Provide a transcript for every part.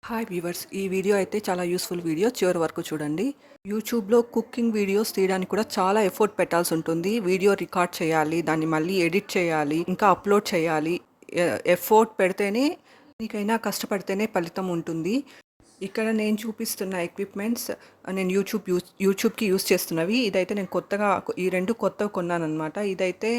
Hi viewers, ఈ video అయితే చాలా యూస్ఫుల్ వీడియో. చివరి వరకు చూడండి. యూట్యూబ్లో కుకింగ్ వీడియోస్ తీయడానికి కూడా చాలా ఎఫర్ట్ పెట్టాల్సి ఉంటుంది. వీడియో రికార్డ్ చేయాలి, దాన్ని మళ్ళీ ఎడిట్ చేయాలి, ఇంకా అప్లోడ్ చేయాలి. ఎఫర్ట్ పెడితేనే, మీకైనా కష్టపడితేనే ఫలితం ఉంటుంది. ఇక్కడ నేను చూపిస్తున్న ఎక్విప్మెంట్స్ నేను యూట్యూబ్కి యూస్ చేస్తున్నవి. ఇదైతే నేను కొత్తగా ఈ రెండు కొత్తవి కొన్నానమాట. ఇదైతే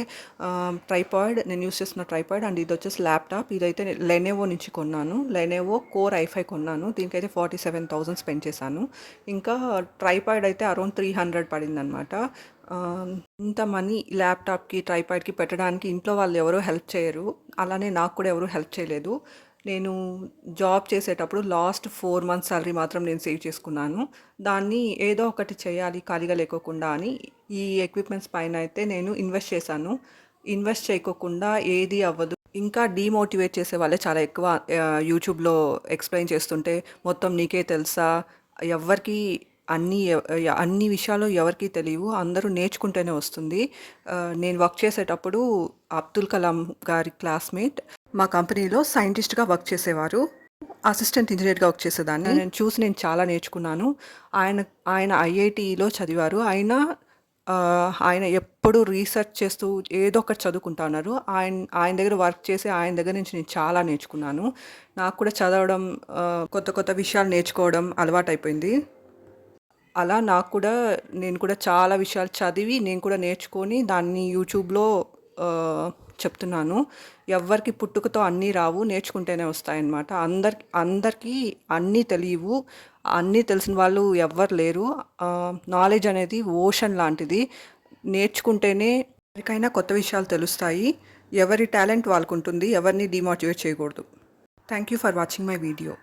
ట్రైపాడ్, నేను యూస్ చేస్తున్న ట్రైపాడ్, అండ్ ఇది వచ్చేసి ల్యాప్టాప్. ఇదైతే లెనోవో నుంచి కొన్నాను. లెనోవో కోర్ i5 కొన్నాను. దీనికైతే 47,000 స్పెండ్ చేశాను. ఇంకా ట్రైపాడ్ అయితే అరౌండ్ 300 పడింది అనమాట. ఇంత మనీ ల్యాప్టాప్కి ట్రైపాడ్కి పెట్టడానికి ఇంట్లో వాళ్ళు ఎవరో హెల్ప్ చేయరు. అలానే నాకు కూడా ఎవరు హెల్ప్ చేయలేదు. నేను జాబ్ చేసేటప్పుడు లాస్ట్ 4 మంత్స్ సాలరీ మాత్రం నేను సేవ్ చేసుకున్నాను. దాన్ని ఏదో ఒకటి చేయాలి ఖాళీగా లేకోకుండా అని ఈ ఎక్విప్మెంట్స్ పైన అయితే నేను ఇన్వెస్ట్ చేశాను. ఇన్వెస్ట్ చేయకోకుండా ఏది అవ్వదు. ఇంకా డీమోటివేట్ చేసే వాళ్ళే చాలా ఎక్కువ యూట్యూబ్లో ఎక్స్ప్లెయిన్ చేస్తుంటే, మొత్తం నీకే తెలుసా, ఎవ్వరికి అన్ని విషయాలు ఎవరికీ తెలియవు, అందరూ నేర్చుకుంటేనే వస్తుంది. నేను వర్క్ చేసేటప్పుడు అబ్దుల్ కలాం గారి క్లాస్మేట్ మా కంపెనీలో సైంటిస్ట్గా వర్క్ చేసేవారు. అసిస్టెంట్ ఇంజనీర్గా వర్క్ చేసేదాన్ని. నేను చాలా నేర్చుకున్నాను. ఆయన ఐఐటిలో చదివారు. ఆయన ఎప్పుడు రీసెర్చ్ చేస్తూ ఏదో ఒకటి చదువుకుంటా ఉన్నారు. ఆయన దగ్గర వర్క్ చేసి ఆయన దగ్గర నుంచి నేను చాలా నేర్చుకున్నాను. నాకు కూడా చదవడం, కొత్త కొత్త విషయాలు నేర్చుకోవడం అలవాటైపోయింది. అలా నేను కూడా చాలా విషయాలు చదివి నేను కూడా నేర్చుకొని దాన్ని యూట్యూబ్లో చెప్తున్నాను. ఎవ్వరికి పుట్టుకతో అన్నీ రావు, నేర్చుకుంటేనే వస్తాయన్నమాట. అందరికీ అన్నీ తెలియవు. అన్నీ తెలిసిన వాళ్ళు ఎవ్వరు లేరు. నాలెడ్జ్ అనేది ఓషన్ లాంటిది. నేర్చుకుంటేనే ఎవరికైనా కొత్త విషయాలు తెలుస్తాయి. ఎవరి టాలెంట్ వాళ్ళకు ఉంటుంది. ఎవరిని డిమోటివేట్ చేయకూడదు. Thank you for watching my video.